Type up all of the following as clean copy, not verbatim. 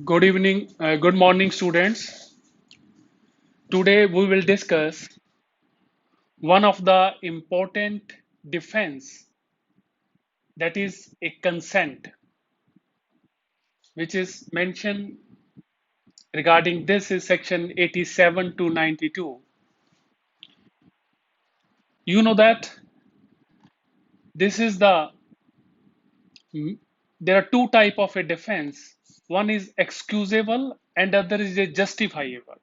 Good evening, good morning, students. Today we will discuss one of the important defense, that is a consent, which is mentioned regarding this is section 87 to 92. You know that this is there are two type of a defense. One is excusable and other is a justifiable.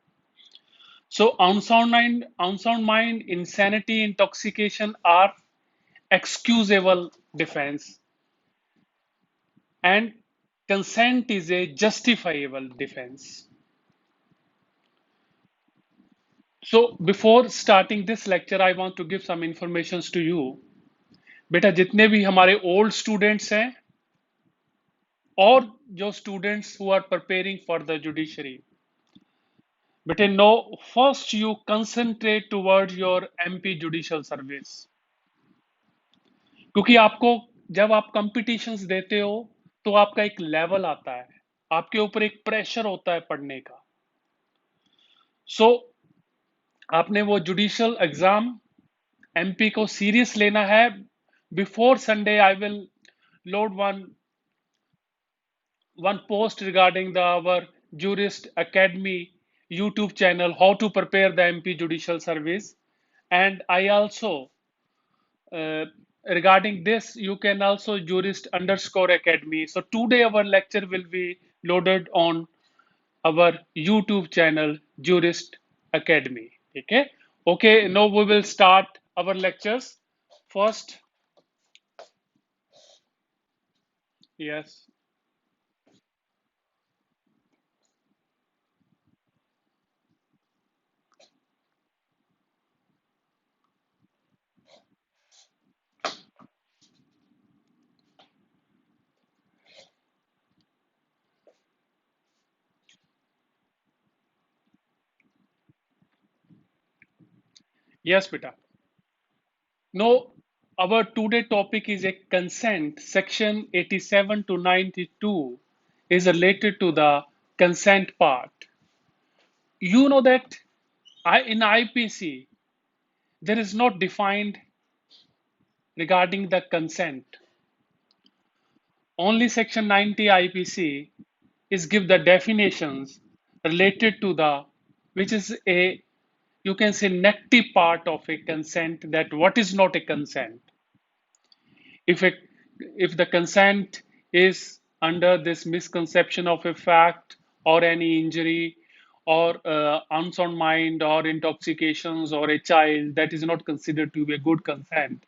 So unsound mind, insanity, intoxication are excusable defense, and consent is a justifiable defense. So before starting this lecture, I want to give some informations to you. बेटा जितने भी हमारे old students हैं और जो students who are preparing for the judiciary, बेटे no, first you concentrate toward your MP judicial service, क्योंकि आपको जब आप कंपटीशंस देते हो तो आपका एक लेवल आता है, आपके ऊपर एक प्रेशर होता है पढ़ने का. सो आपने वो जुडिशियल एग्जाम एमपी को सीरियस लेना है. Before Sunday I will load one post regarding our jurist academy YouTube channel, how to prepare the MP judicial service. And I also uh, regarding this, you can also jurist underscore academy. So today our lecture will be loaded on our YouTube channel Jurist Academy. Okay. Okay. Now we will start our lectures. First, yes, yes, beta. Now our today topic is a consent. Section 87 to 92 is related to the consent part. You know that in IPC there is not defined regarding the consent. Only section 90 IPC is give the definitions related to the, which is a, you can say, negative part of a consent, that what is not a consent. If it, if the consent is under this misconception of a fact or any injury or unsound mind or intoxications or a child, that is not considered to be a good consent.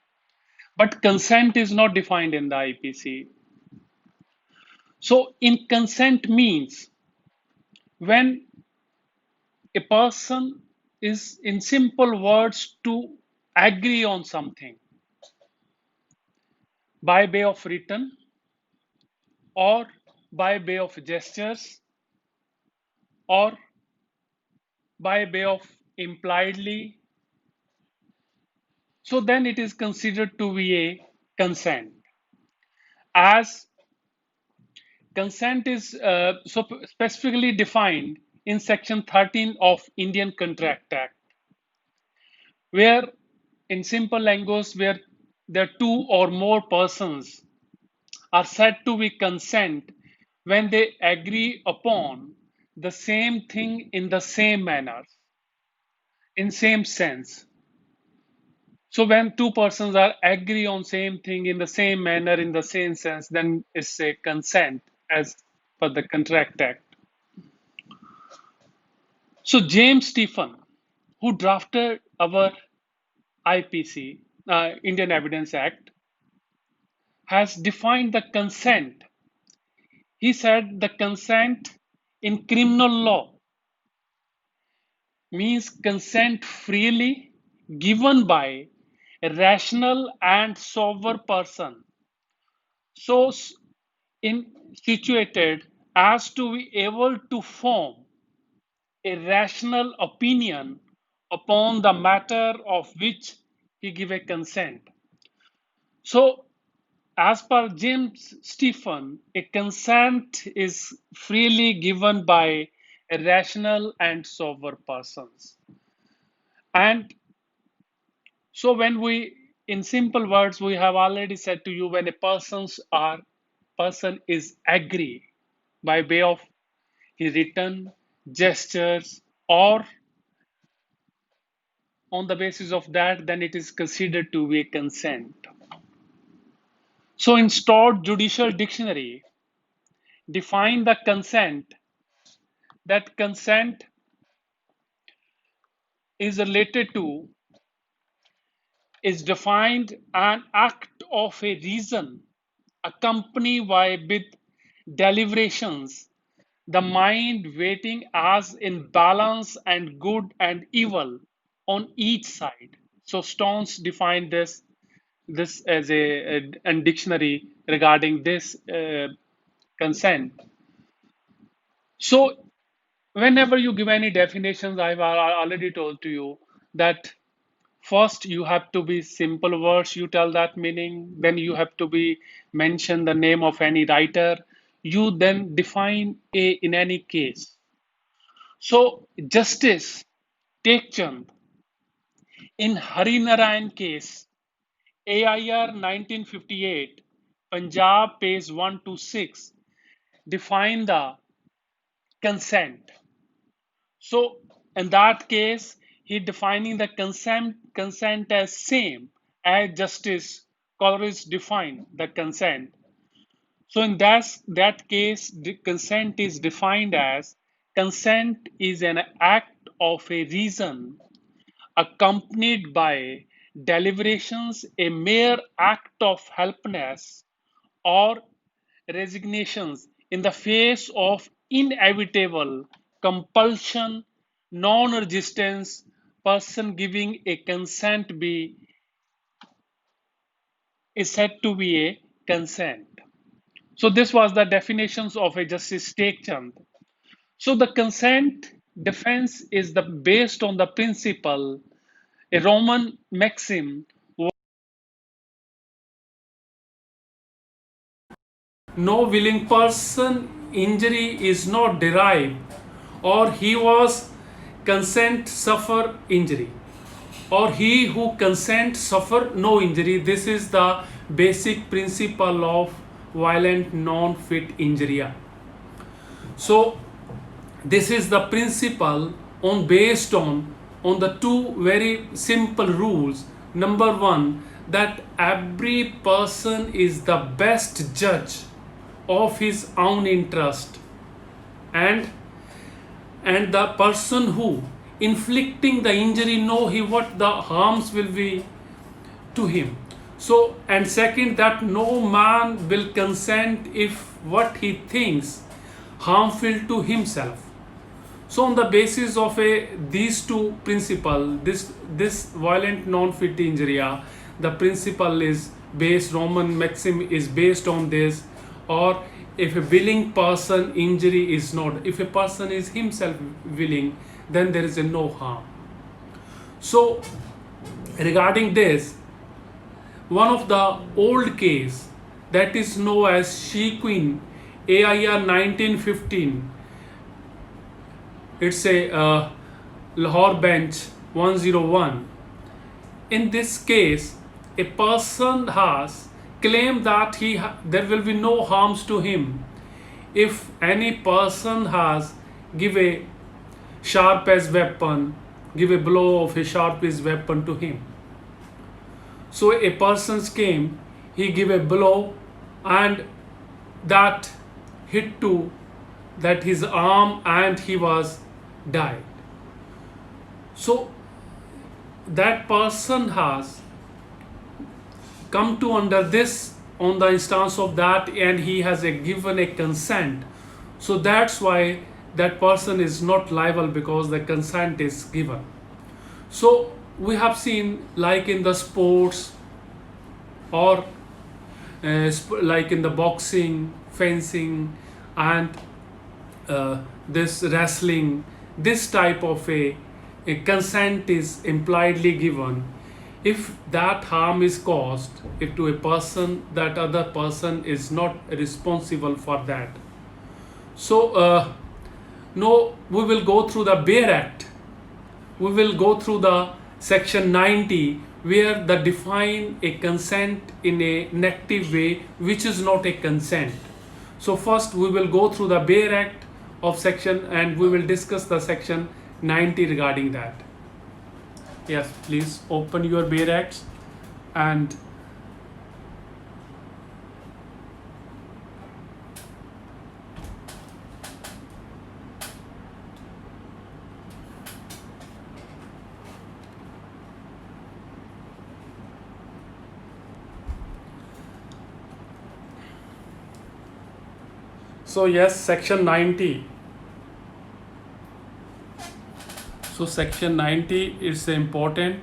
But consent is not defined in the IPC. So in consent means when a person is, in simple words, to agree on something by way of written or by way of gestures or by way of impliedly, so then it is considered to be a consent. As consent is so specifically defined in section 13 of Indian Contract Act, where in simple language, where the two or more persons are said to be consent when they agree upon the same thing in the same manner, in same sense. So when two persons are agree on same thing in the same manner, in the same sense, then it's a consent as per the Contract Act. So James Stephen, who drafted our IPC, Indian Evidence Act, has defined the consent. He said the consent in criminal law means consent freely given by a rational and sober person, so in situated as to be able to form a rational opinion upon the matter of which he give a consent. So As per James Stephen, a consent is freely given by a rational and sober persons. And so when we, in simple words, we have already said to you when a person is agree by way of his written gestures or on the basis of that, then it is considered to be a consent. So in Stott Judicial Dictionary, define the consent that consent is related to is defined an act of a reason accompanied by with deliberations, the mind waiting as in balance and good and evil on each side. So Stones defined this as a dictionary regarding this consent. So whenever you give any definitions, I've already told to you that first you have to be simple words, you tell that meaning, then you have to be mention the name of any writer, you then define a in any case. So Justice Tekchand in Harinarayan case, AIR 1958, Punjab page 126, define the consent. So in that case, he defining the consent as same as Justice Coleridge defined the consent. So in that case, the consent is defined as consent is an act of a reason accompanied by deliberations, a mere act of helplessness or resignations in the face of inevitable compulsion, non-resistance, person giving a consent be is said to be a consent. So this was the definitions of a Justice Tekchand. So the consent defense is the based on the principle, a Roman maxim, no willing person injury is not derived, or he was consent suffer injury, or he who consent suffer no injury. This is the basic principle of violent non-fit injuria. So this is the principle on based on the two very simple rules. Number one, that every person is the best judge of his own interest, and the person who inflicting the injury know he what the harms will be to him. So and second, that no man will consent if what he thinks harmful to himself. So on the basis of these two principle, this violent non-fit injuria, the principle is based, Roman maxim is based on this. Or if a willing person injury is not, if a person is himself willing, then there is a no harm. So regarding this, one of the old case that is known as Shequin, AIR 1915, it's a Lahore bench 101. In this case, a person has claimed that there will be no harms to him if any person has give a sharp as weapon, give a blow of a sharp as weapon to him. So a person came, he gave a blow, and that hit to that his arm, and he was died. So that person has come to under this on the instance of that, and he has given a consent. So that's why that person is not liable, because the consent is given. So we have seen, like in the sports, or like in the boxing, fencing, and this wrestling, this type of a consent is impliedly given. if that harm is caused, if to a person, that other person is not responsible for that. So no, we will go through the Bare Act. We will go through the section 90, where the define a consent in a negative way, which is not a consent. So first we will go through the Bare Act of section, and we will discuss the section 90 regarding that. Yes, please open your Bare Acts. And so yes, section 90. So section 90 is important.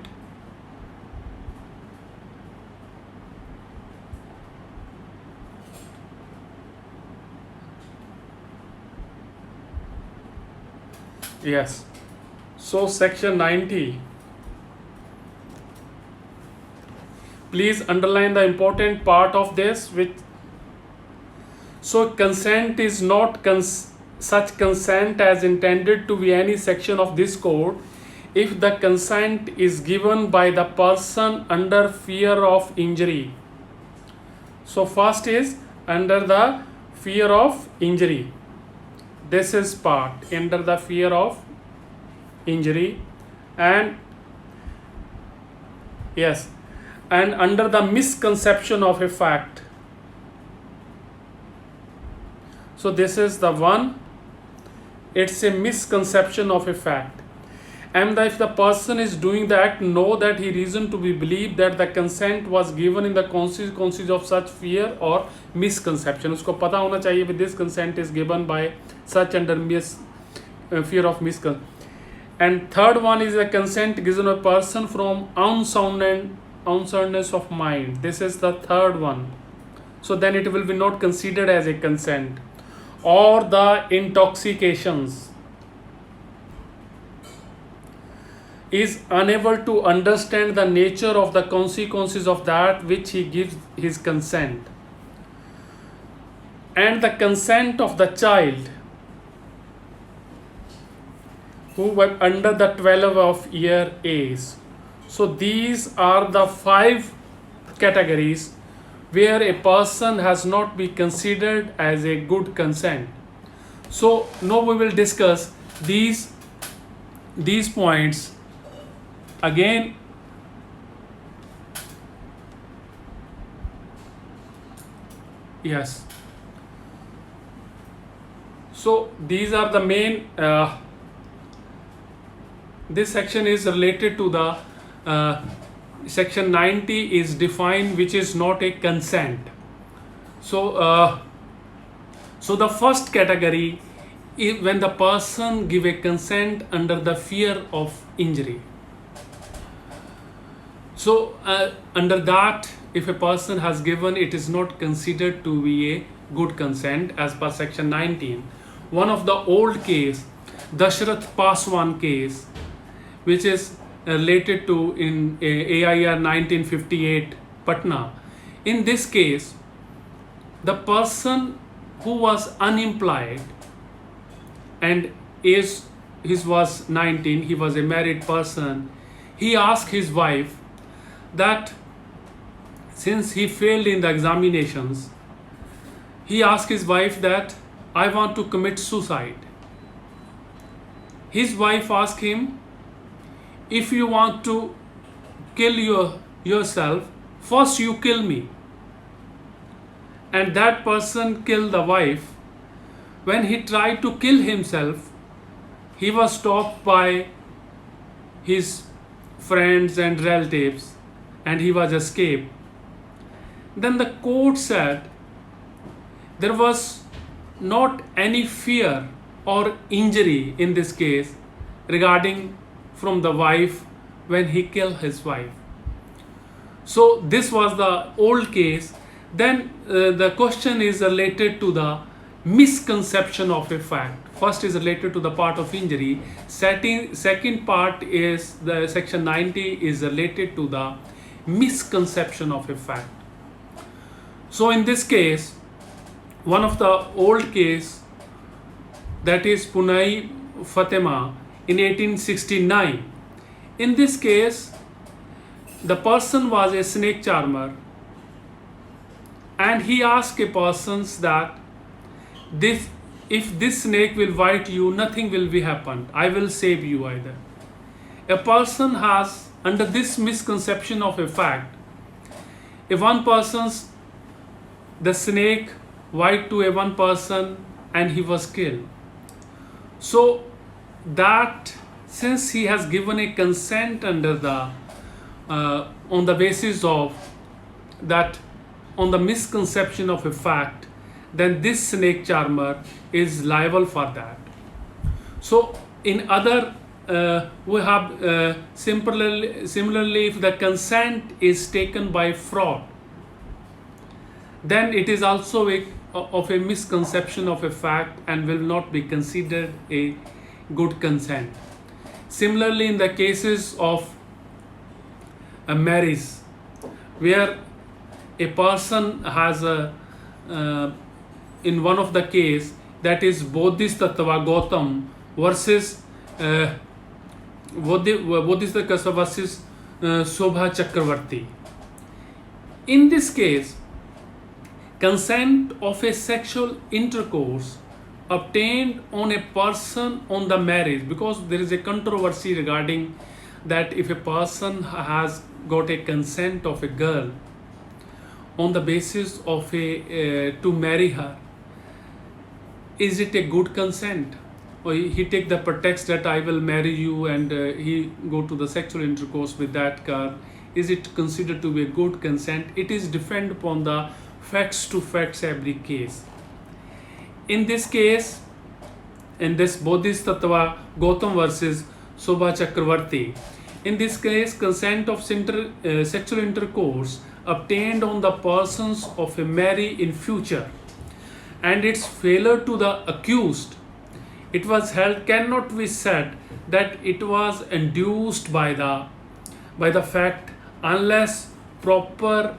Yes. So section 90. Please underline the important part of this, which so consent is not such consent as intended to be any section of this code if the consent is given by the person under fear of injury. So first is under the fear of injury. This is part under the fear of injury, and yes, and under the misconception of a fact. So this is the one, it's a misconception of a fact. And if the person is doing the act, know that he reason to be believed that the consent was given in the consequences of such fear or misconception. उसको पता होना चाहिए कि this consent is given by such under fear of misconception. And third one is a consent given a person from unsoundness of mind. This is the third one. So then it will be not considered as a consent. Or the intoxications, is unable to understand the nature of the consequences of that which he gives his consent, and the consent of the child who were under the 12 of year age. So these are the 5 categories where a person has not been considered as a good consent. So now we will discuss these points again. Yes. So these are the main. This section is related to the section 90 is defined, which is not a consent. So so the first category is when the person give a consent under the fear of injury. So under that, if a person has given, it is not considered to be a good consent as per section 19. One of the old case, Dashrath Paswan case, which is related to in AIR 1958 Patna. In this case, the person who was unemployed and his was 19, he was a married person, he asked his wife that since he failed in the examinations, he asked his wife that I want to commit suicide. His wife asked him, if you want to kill yourself, first you kill me. And that person killed the wife. When he tried to kill himself, he was stopped by his friends and relatives, and he was escaped. Then the court said there was not any fear or injury in this case regarding from the wife when he killed his wife. So this was the old case. Then the question is related to the misconception of a fact. First is related to the part of injury. Second part is the section 90 is related to the misconception of a fact. So in this case, one of the old case, that is Punai Fatima in 1869. In this case, the person was a snake charmer, and he asked a person that this, if this snake will bite you, nothing will be happened. I will save you either. A person has, under this misconception of a fact, if one person's, the snake bite to a one person and he was killed. So that since he has given a consent under the on the basis of that, on the misconception of a fact, then this snake charmer is liable for that. So in other we have similarly, if the consent is taken by fraud, then it is also of a misconception of a fact and will not be considered a good consent. Similarly, in the cases of a marriage, where a person has a in one of the case, that is Bodhisattva Gautam versus Bodhisattva versus Shobha Chakravarti. In this case, consent of a sexual intercourse obtained on a person on the marriage, because there is a controversy regarding that if a person has got a consent of a girl on the basis of a to marry her, is it a good consent? Or he take the pretext that I will marry you, and he go to the sexual intercourse with that girl. Is it considered to be a good consent? It is depend upon the facts to facts every case. In this case, in this Bodhisattva Gautam versus Shobha Chakravarti, in this case, consent of sexual intercourse obtained on the persons of a marry in future, and its failure to the accused, it was held cannot be said that it was induced by the fact, unless proper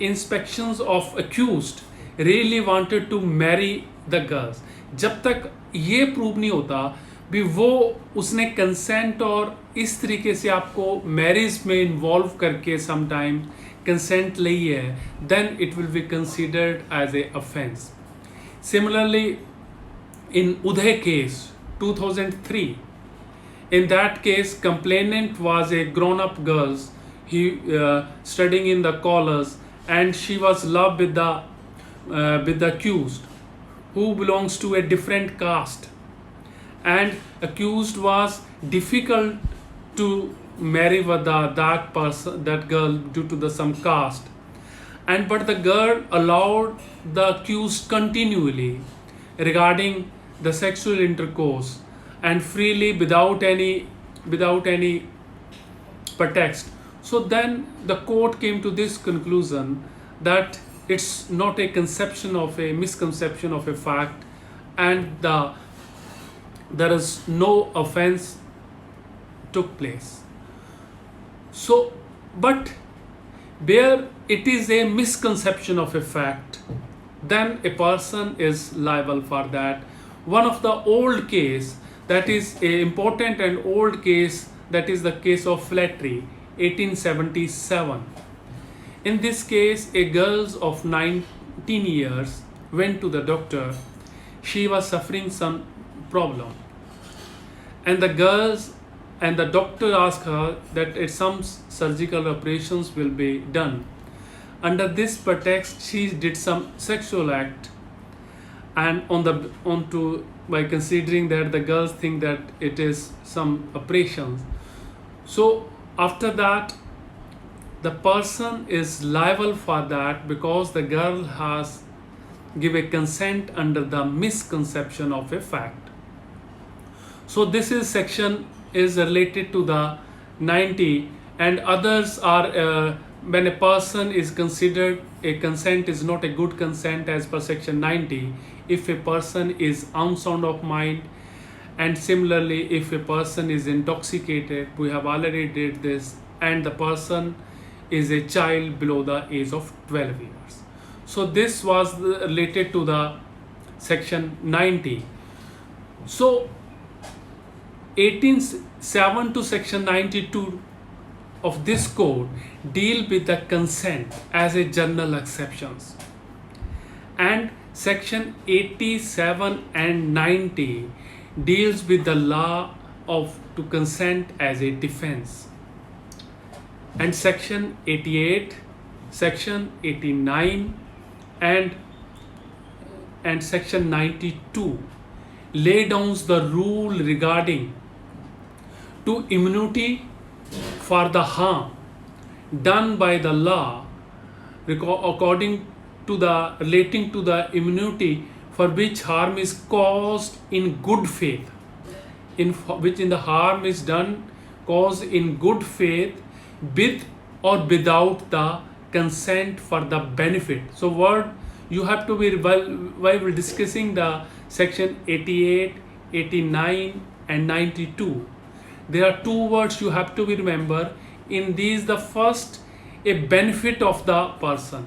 inspections of accused really wanted to marry the girls. जब तक ये prove नहीं होता भी वो उसने consent और इस तरीके से आपको मैरिज में इन्वॉल्व करके समटाइम कंसेंट ली है, then it will be considered as a offense. Similarly, in Uday case 2003, in that case complainant was a grown-up girl, he studying in the college, and she was loved with the accused, who belongs to a different caste, and accused was difficult to marry with that girl due to some caste, and but the girl allowed the accused continually regarding the sexual intercourse and freely without any pretext. So then the court came to this conclusion that it's not a misconception of a fact, and there is no offense took place. So, but where it is a misconception of a fact, then a person is liable for that. One of the old case, that is a important and old case, that is the case of Flattery, 1877. In this case, a girl of 19 years went to the doctor. She was suffering some problem, and the doctor asked her that some surgical operations will be done. Under this pretext, she did some sexual act, and by considering that the girls think that it is some operations. So after that, the person is liable for that because the girl has give a consent under the misconception of a fact. So this is section is related to the 90, and others are when a person is considered a consent is not a good consent as per section 90, if a person is unsound of mind, and similarly if a person is intoxicated, we have already did this, and the person is a child below the age of 12 years. So this was related to the section 90. So 18(7) to section 92 of this code deal with the consent as a general exceptions, and section 87 and 90 deals with the law of to consent as a defense, and section 88, section 89 and section 92 lay down the rule regarding to immunity for the harm done by the law according to the relating to the immunity for which harm is caused in good faith, in which in the harm is done caused in good faith with or without the consent for the benefit. So what you have to be while we're discussing the section 88, 89 and 92, there are two words you have to be remember in these. The first, a benefit of the person,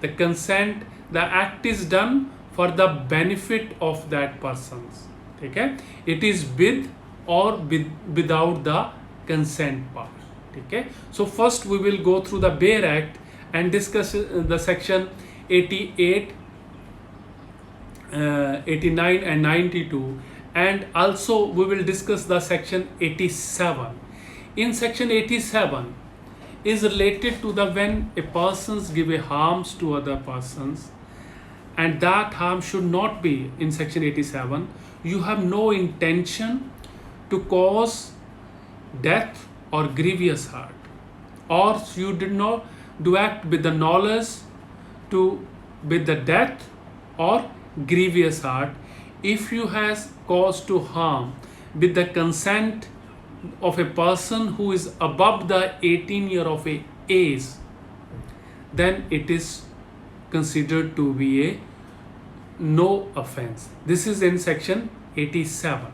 the consent, the act is done for the benefit of that persons. Okay, it is with or without the consent part. Okay, so first we will go through the Bail Act and discuss the section 88, 89 and 92, and also we will discuss the section 87. In section 87 is related to the when a persons give a harms to other persons, and that harm should not be, in section 87 you have no intention to cause death or grievous hurt, or you did not do act with the knowledge to with the death or grievous hurt. If you has caused to harm with the consent of a person who is above the 18 year of age, then it is considered to be a no offense. This is in section 87.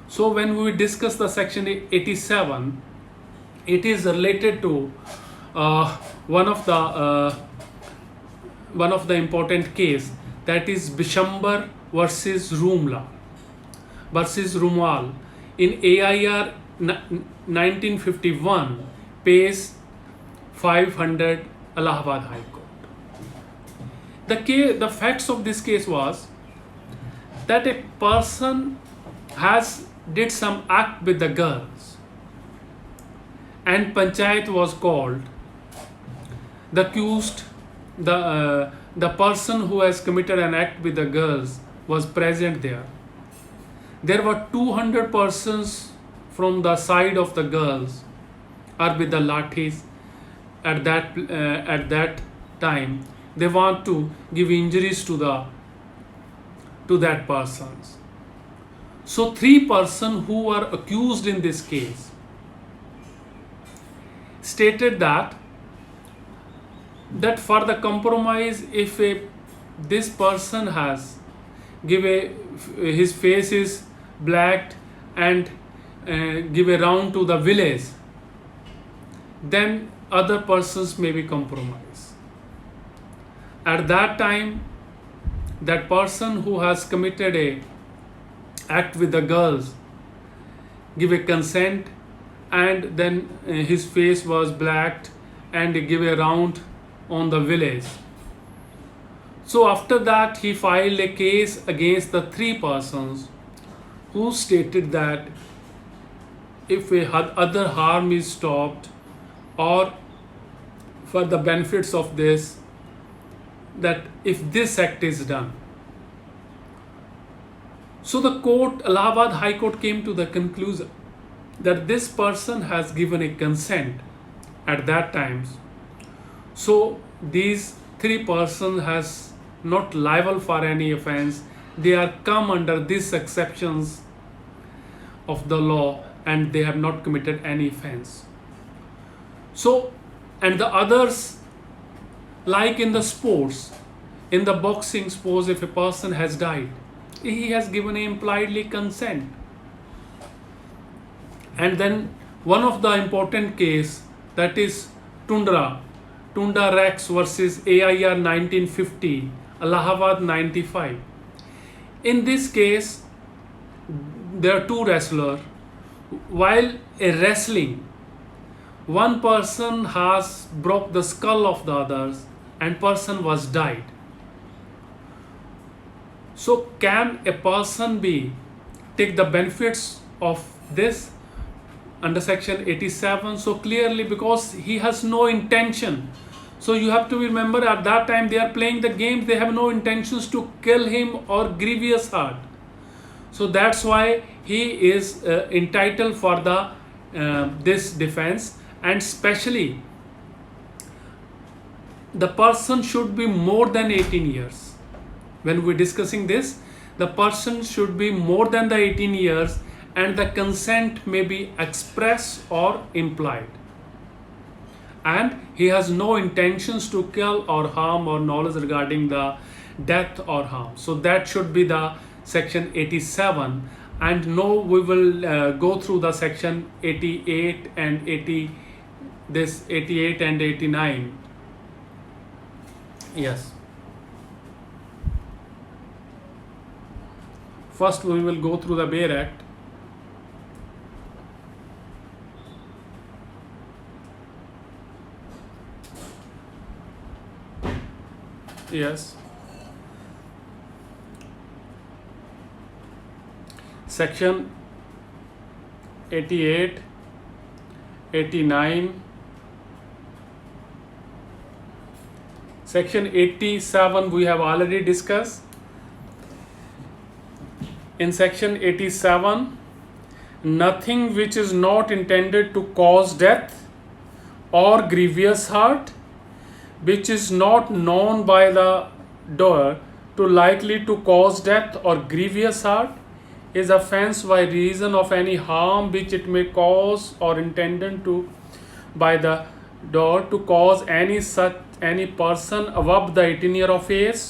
So when we discuss the section 87, it is related to one of the important case, that is Bishambar versus Rumla versus Rumal in AIR 1951, page 500, Allahabad High Court. The facts of this case was that a person did some act with the girls, and panchayat was called. The accused, the person who has committed an act with the girls was present there. There were 200 persons from the side of the girls are with the lathis at that time. They want to give injuries to that persons. So 3 persons who were accused in this case stated that for the compromise, if this person has his face is blacked and give a round to the village, then other persons may be compromised. At that time, that person who has committed a act with the girls give a consent, and then his face was blacked and give a round on the village. So after that he filed a case against the 3 persons who stated that if other harm is stopped, or for the benefits of this, that if this act is done. So the court, Allahabad High Court, came to the conclusion that this person has given a consent at that time. So these 3 persons has not liable for any offense. They are come under these exceptions of the law, and they have not committed any offense. So And the others, like in the sports, in the boxing, suppose if a person has died, he has given impliedly consent. And then one of the important case, that is Tunda Rex versus AIR 1950, Allahabad 95. In this case, there are two wrestlers. While a wrestling, one person has broke the skull of the others and person was died. So can a person be take the benefits of this under section 87? So clearly, because he has no intention. So you have to remember, at that time they are playing the game, they have no intentions to kill him or grievous hurt. So that's why he is entitled for the this defense. And especially the person should be more than 18 years. When we're discussing this, the person should be more than the 18 years, and the consent may be express or implied, and he has no intentions to kill or harm or knowledge regarding the death or harm. So that should be the section 87. And no, we will go through the section 88 and 80, this 88 and 89. Yes, first we will go through the Bayer Act. Yes, section 88, 89, section 87 we have already discussed. In section 87, nothing which is not intended to cause death or grievous hurt, which is not known by the doer to likely to cause death or grievous hurt, is offense by reason of any harm which it may cause or intended to by the doer to cause any person above the 18 year of age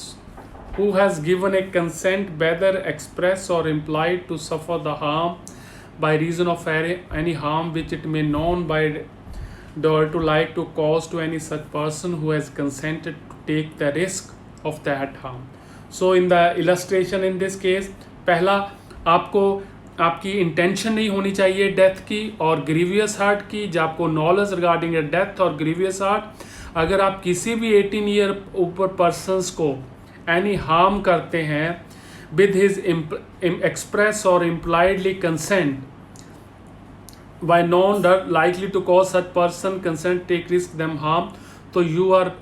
who has given a consent, whether express or implied, to suffer the harm by reason of any harm which it may known by doer to like to cause to any such person who has consented to take the risk of that harm. So in the illustration in this case, पहला आपको आपकी intention नहीं होनी चाहिए death की और grievous heart की, जब आपको नॉलेज रिगार्डिंग डेथ और ग्रीवियस हार्ट, अगर आप किसी भी 18 ईयर ऊपर पर्सनस को एनी हार्म करते हैं विद हिज एक्सप्रेस और impliedly consent by known that likely to cause such person consent take risk them harm, तो you are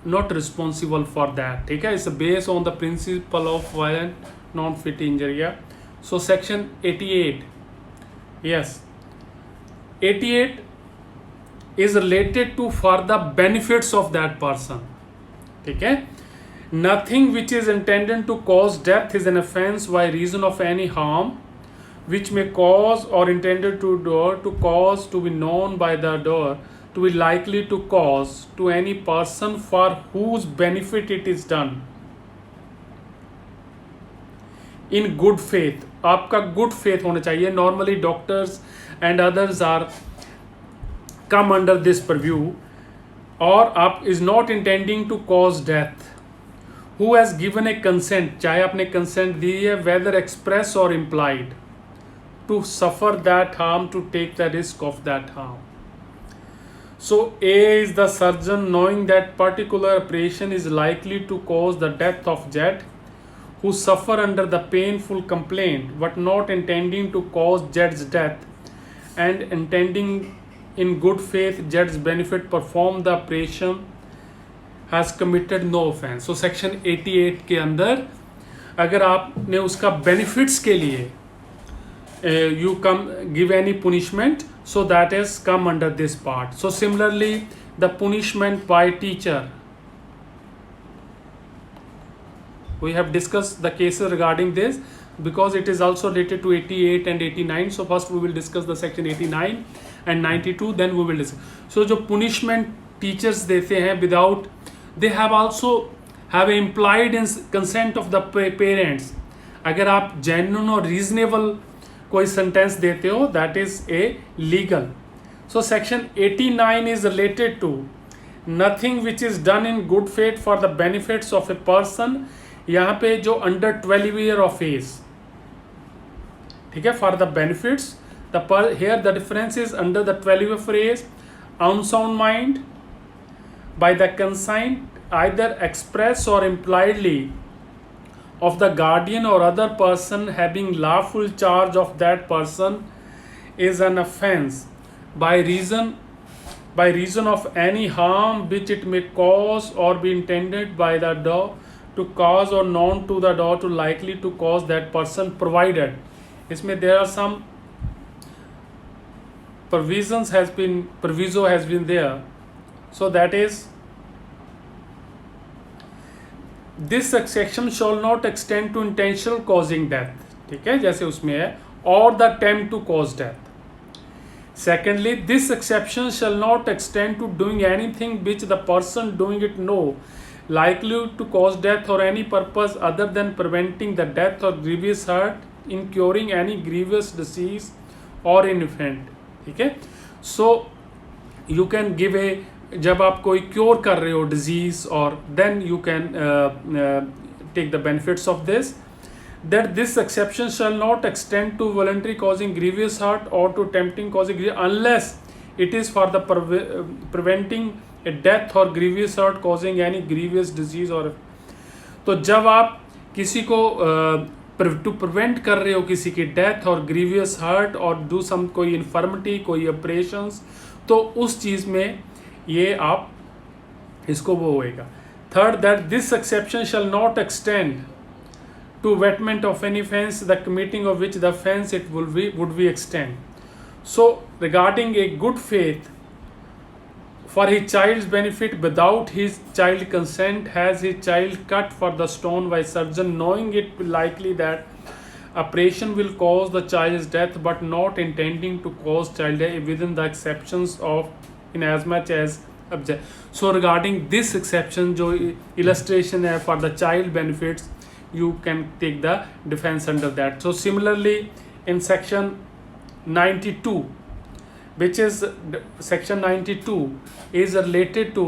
not responsible for that. ठीक है, it's based on the principle of violent non-fit injury. So section 88, yes, 88 is related to for the benefits of that person. ठीक है, nothing which is intended to cause death is an offense by reason of any harm which may cause or intended to doer to cause to be known by the doer to be likely to cause to any person for whose benefit it is done in good faith. आपका good faith होना चाहिए. Normally doctors and others are come under this purview. और आप is not intending to cause death, who has given a consent, चाहे आपने consent दी है whether express or implied, to suffer that harm, to take the risk of that harm. So A is the surgeon knowing that particular operation is likely to cause the death of Z, who suffer under the painful complaint but not intending to cause Z's death and intending in good faith Z's benefit perform the operation, has committed no offense. So section 88 के अंदर अगर आपने उसका benefits के लिए you come give any punishment, so that is come under this part. So similarly the punishment by teacher, we have discussed the cases regarding this because it is also related to 88 and 89. So first we will discuss the section 89 and 92, then we will discuss. So जो punishment teachers देते हैं without, they have also have implied in consent of the parents. अगर आप genuine और reasonable कोई sentence देते हो that is a legal. So section 89 is related to nothing which is done in good faith for the benefits of a person. यहाँ पे जो under 12 year of as, ठीक है, for the benefits here the difference is under the 12 phrase unsound mind by the consent either express or impliedly of the guardian or other person having lawful charge of that person is an offense by reason of any harm which it may cause or be intended by the law to cause or known to the law to likely to cause that person, provided इसमें there are some proviso has been there, so that is this section shall not extend to intentional causing death, ठीक है, जैसे उसमें है or the attempt to cause death. Secondly, this exception shall not extend to doing anything which the person doing it know likely to cause death or any purpose other than preventing the death or grievous hurt in curing any grievous disease or in infant, ठीक है। So you can give a, जब आप कोई cure कर रहे हो disease और then you can take the benefits of this, that this exception shall not extend to voluntary causing grievous hurt और to tempting causing unless it is for the preventing a death और grievous hurt causing any grievous disease. और तो जब आप किसी को to prevent कर रहे हो किसी की डेथ और ग्रीवियस हर्ट और डू सम कोई इन्फर्मिटी कोई ऑपरेशंस, तो उस चीज़ में ये आप इसको वो होएगा। Third, that this exception shall not extend to abetment of any offence the committing of which the offence it would be extend. So regarding a good faith for his child's benefit without his child consent has his child cut for the stone by surgeon knowing it likely that operation will cause the child's death but not intending to cause child death within the exceptions of in as much as object. So regarding this exception जो illustration है for the child benefits, you can take the defense under that. So similarly in section 92, which is section 92 is related to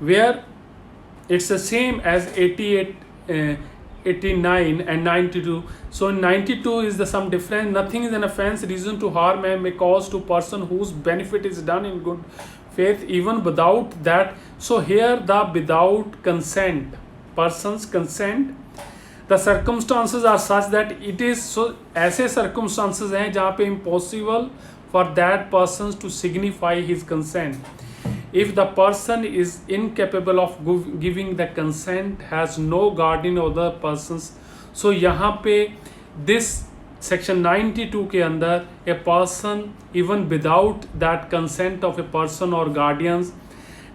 where it's the same as 88, 89 and 92. So in 92 is the some difference. Nothing is an offense reason to harm and may cause to person whose benefit is done in good faith even without that. So here the without consent, person's consent, the circumstances are such that it is so, ऐसे circumstances हैं जहाँ पे impossible for that person to signify his consent. If the person is incapable of giving the consent, has no guardian or other persons, so यहाँ पे this section 92 के अंदर a person even without that consent of a person or guardians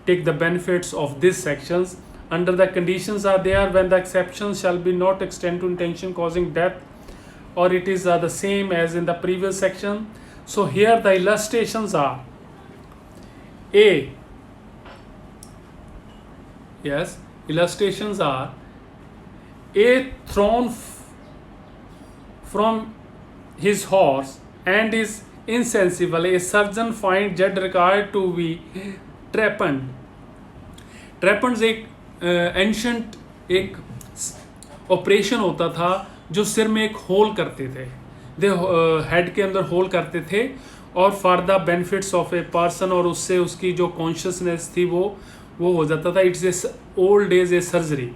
take the benefits of these sections. Under the conditions are there when the exceptions shall be not extend to intention causing death or it is the same as in the previous section. So here the illustrations are A. Yes, illustrations are A thrown from his horse and is insensible. A surgeon find jet required to be trepanned. ट्रेपन्स एक ancient एक operation होता था जो सिर में एक whole करते थे, दे हेड के अंदर होल करते थे और for the benefits of a person और उससे उसकी जो कॉन्शियसनेस थी वो हो जाता था. It's a old age a surgery.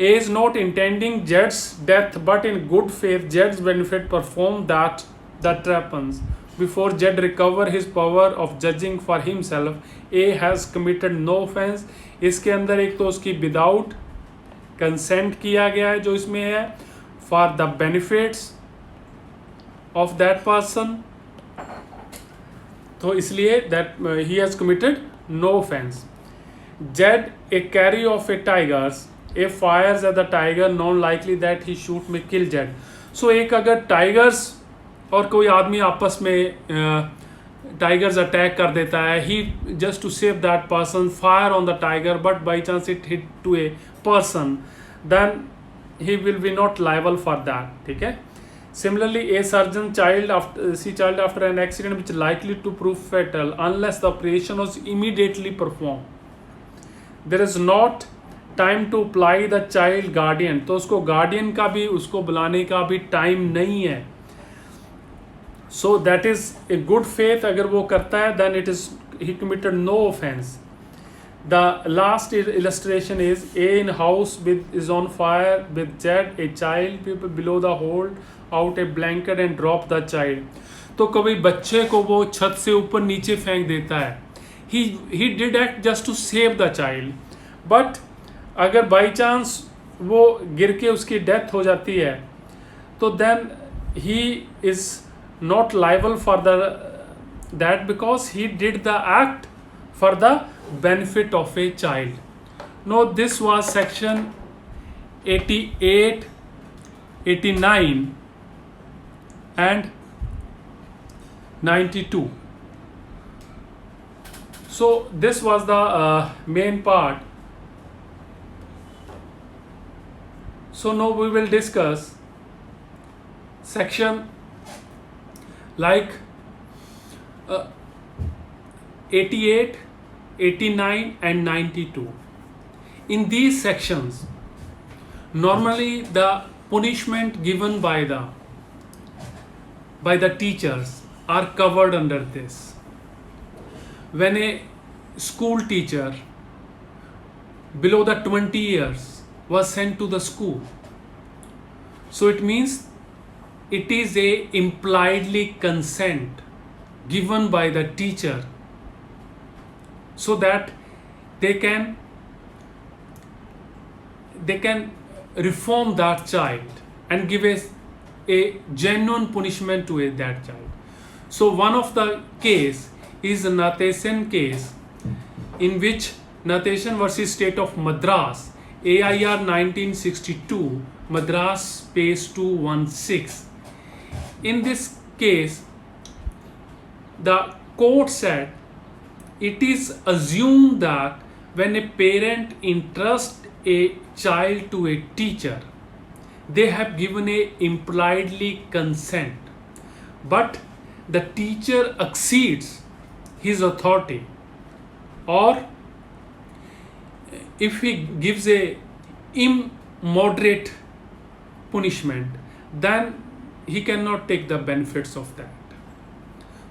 A is not intending Jed's death, but in good faith Jed's benefit performed that happens. Before Jed recover his power of judging for himself, A has committed no offense. इसके अंदर एक तो उसकी without consent किया गया है जो इसमें है for the benefits of that person, तो इसलिए that he has committed no offence. Jed a carry of a tigers, A fires at the tiger, non likely that he shoot may kill Jed. So एक अगर tigers और कोई आदमी आपस में tigers attack कर देता है, he just to save that person fire on the tiger, but by chance it hit to a person, then he will be not liable for that. ठीक है. Similarly, a surgeon child after an accident which is likely to prove fatal unless the operation was immediately performed, there is not time to apply the child guardian. तो उसको guardian का भी, उसको बुलाने का भी टाइम नहीं है. So that is a good faith. अगर वो करता है then it is he committed no offence. The last illustration is a in house with is on fire with jet, a child people below the hold out a blanket and drop the child. तो कभी बच्चे को वो छत से ऊपर नीचे फेंक देता है. he did act just to save the child, but अगर बाई चांस वो गिर के उसकी डेथ हो जाती है तो then he is not liable for the that because he did the act for the benefit of a child. No this was section 88, 89 and 92. So this was the main part. So now we will discuss section like 88, 89 and 92. In these sections, normally the punishment given by the teachers are covered under this. When a school teacher below the 20 years was sent to the school, so it means it is a impliedly consent given by the teacher so that they can reform that child and give a genuine punishment to that child. So one of the case is the Nathesan case, in which Nathesan versus State of Madras, AIR 1962, Madras page 216. In this case, the court said it is assumed that when a parent entrusts a child to a teacher, they have given a impliedly consent, but the teacher exceeds his authority, or if he gives a immoderate punishment, then he cannot take the benefits of that.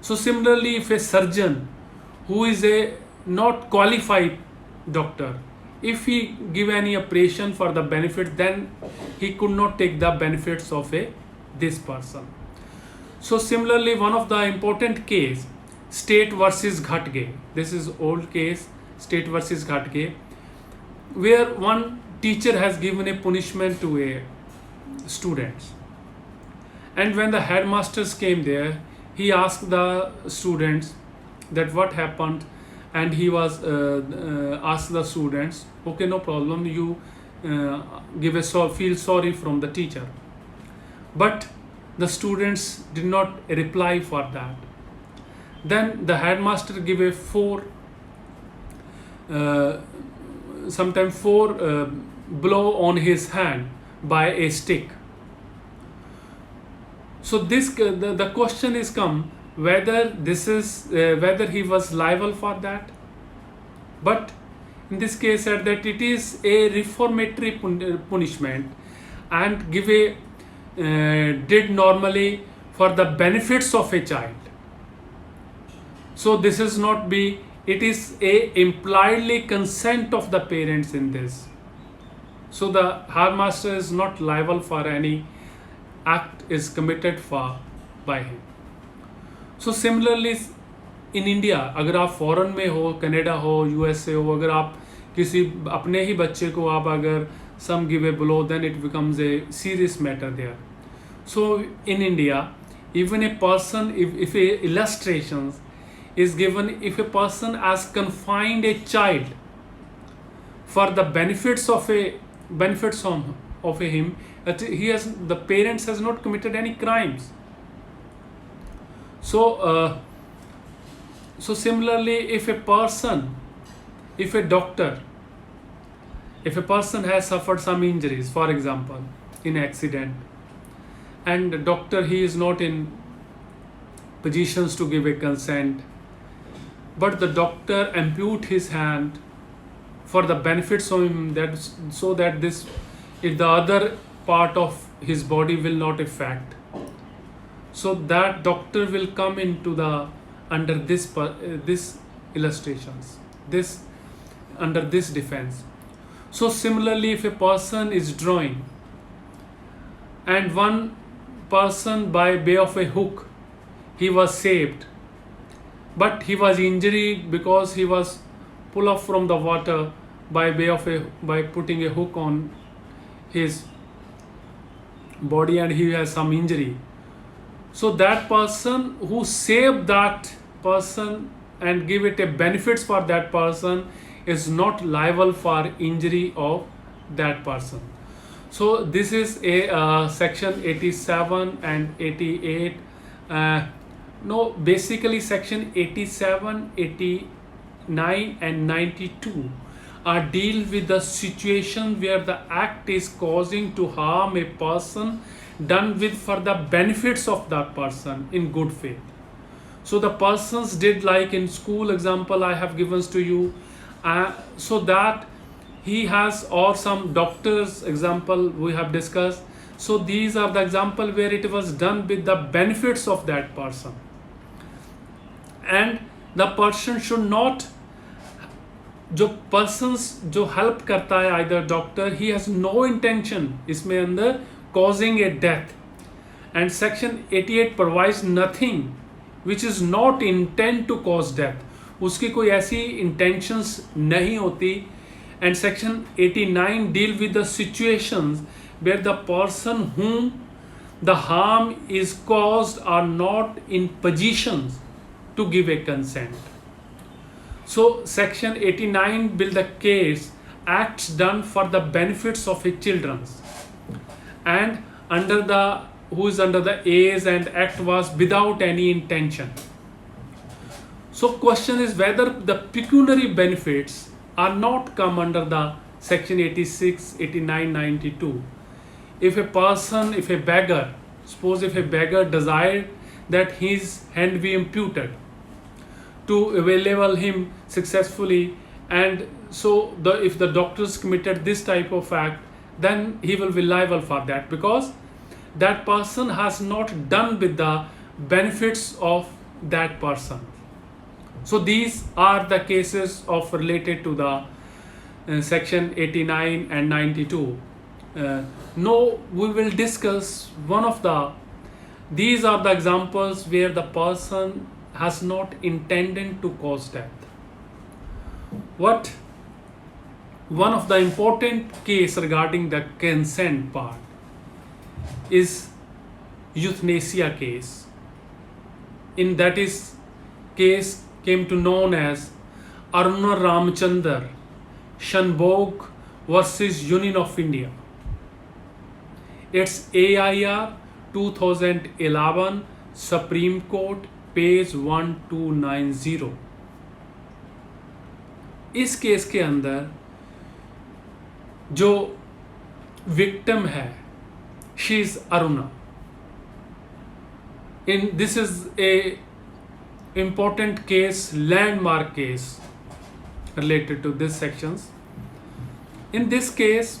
So similarly, if a surgeon who is a not qualified doctor, if he give any operation for the benefit, then he could not take the benefits of this person. So similarly, one of the important case, State versus Ghatge. This is old case, State versus Ghatge, where one teacher has given a punishment to a students, and when the headmasters came there, he asked the students that what happened, and he was asked the students, okay, no problem, you feel sorry from the teacher, but the students did not reply for that. Then the headmaster gave a four blow on his hand by a stick. So this the question is come whether this is whether he was liable for that. But in this case said that it is a reformatory punishment and give a did normally for the benefits of a child. So this is not be, it is a impliedly consent of the parents in this. So the headmaster is not liable for any act is committed for by him. So similarly in India, अगर आप foreign में हो, Canada हो, USA हो, अगर आप किसी अपने ही बच्चे को आप अगर some give a blow, then it becomes a serious matter there. So in India, even a person, if a illustrations is given, if a person has confined a child for the benefits of him, he has, the parents has not committed any crimes. So So similarly, if a doctor, if a person has suffered some injuries, for example, in accident, and the doctor, he is not in positions to give a consent, but the doctor ampute his hand for the benefits of him, that so that this, if the other part of his body will not affect, so that doctor will come into the under this illustrations, this under this defense. So similarly, if a person is drawing and one person by way of a hook, he was saved, but he was injured because he was pulled up from the water by way of by putting a hook on his body, and he has some injury. So that person who saved that person and give it a benefits for that person is not liable for injury of that person. So this is a section 87 and 88. No, basically section 87, 89 and 92 are deal with the situation where the act is causing to harm a person, done with for the benefits of that person in good faith. So the persons did, like in school example I have given to you, so that he has, or some doctors example we have discussed. So these are the example where it was done with the benefits of that person, and the person should not, जो persons जो help करता है either doctor, he has no intention इसमें अंदर causing a death, and section 88 provides nothing which is not intent to cause death, उसकी कोई ऐसी intentions नहीं होती. And section 89 deal with the situations where the person whom the harm is caused are not in positions to give a consent. So section 89 will the case acts done for the benefits of a children, and under the who is under the age and act was without any intention. So question is whether the pecuniary benefits are not come under the section 86, 89, 92. If a person, if a beggar, suppose if a beggar desired that his hand be imputed to avail him successfully, and so if the doctors committed this type of act, then he will be liable for that, because that person has not done with the benefits of that person. So these are the cases of related to the section 89 and 92. Now we will discuss one of the, these are the examples where the person has not intended to cause death. What one of the important case regarding the consent part is euthanasia case. In that is case came to known as Aruna Ramchandar Shanbhog versus Union of India. It's AIR 2011 Supreme Court page 1290. इस case के अंदर जो victim है, she is Aruna. In this is a important case, landmark case related to this sections. In this case,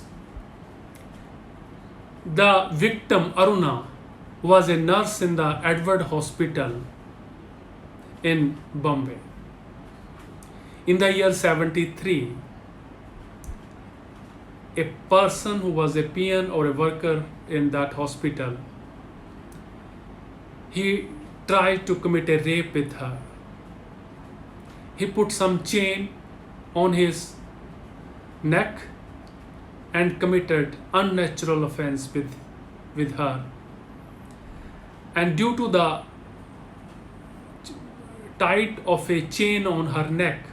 the victim Aruna was a nurse in the Edward Hospital in Bombay. In the year 73, a person who was a peon or a worker in that hospital, he tried to commit a rape with her. He put some chain on his neck and committed unnatural offense with her. And due to the tight of a chain on her neck,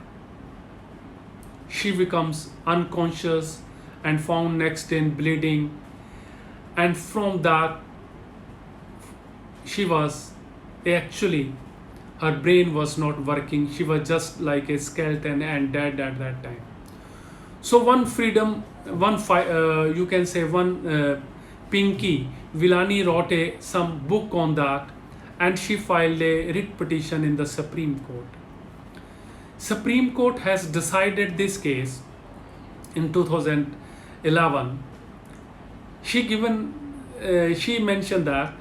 she becomes unconscious and found next in bleeding, and from that she was actually her brain was not working, she was just like a skeleton and dead at that time. So you can say one Pinky Villani wrote some book on that, and she filed a writ petition in the Supreme Court. Supreme Court has decided this case in 2011. She mentioned that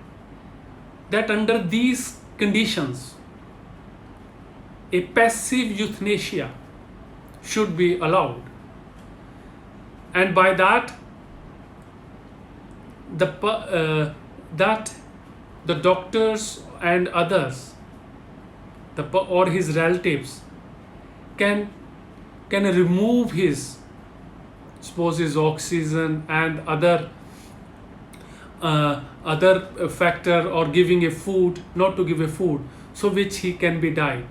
under these conditions, a passive euthanasia should be allowed, and by that the doctors and others, or his relatives, can remove his, suppose, his oxygen and other factor, or giving a food, not to give a food, so which she can be died,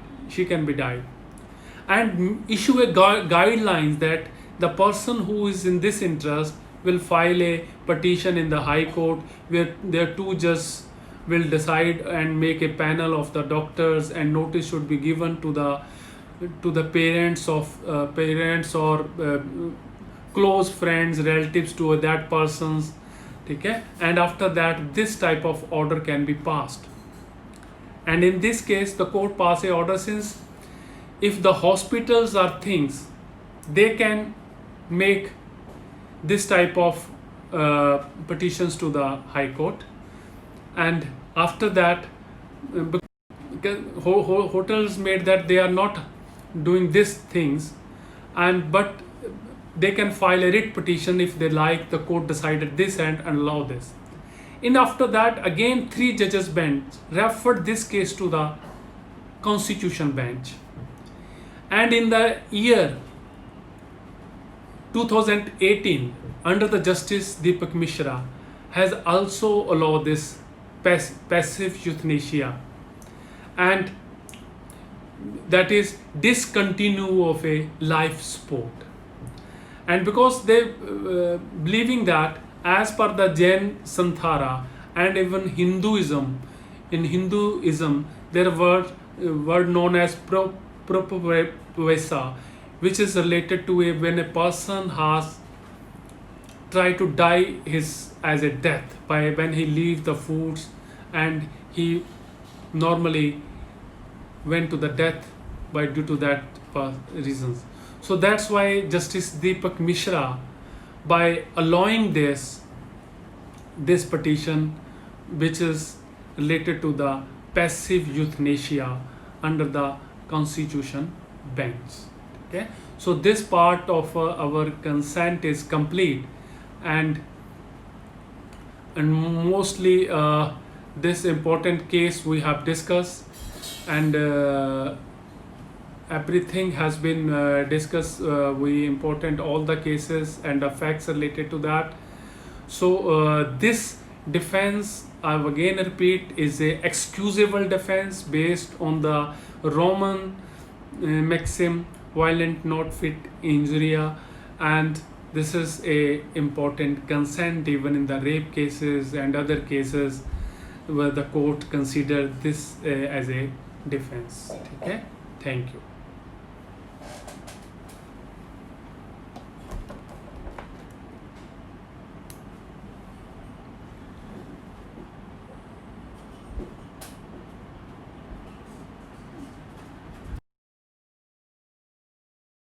and issue a guidelines that the person who is in this interest will file a petition in the High Court, where their two judges will decide and make a panel of the doctors, and notice should be given to the parents or close friends, relatives to that person's. Okay? And after that, this type of order can be passed. And in this case, the court pass a order, since if the hospitals are things, they can make this type of petitions to the High Court. And after that, because hotels made that they are not doing these things, but they can file a writ petition if they like, the court decided this and allow this. And after that, again 3 judges bench referred this case to the Constitution bench, and in the year 2018, under the Justice Deepak Mishra, has also allowed this passive euthanasia, and that is discontinue of a life support. And because they believing that, as per the Jain Santhara and even Hinduism, in Hinduism there were word known as propavesa, which is related to when a person has tried to die as a death by when he leaves the foods, and he normally went to the death by due to that reasons. So that's why Justice Deepak Mishra, by allowing this petition, which is related to the passive euthanasia under the Constitution bench. Okay, so this part of our consent is complete, and mostly this important case we have discussed, and everything has been discussed. We important all the cases and the facts related to that. So this defense, I will again repeat, is a excusable defense based on the Roman maxim, violent not fit injuria, and this is a important consent even in the rape cases and other cases where the court considered this as a defense. Okay, thank you.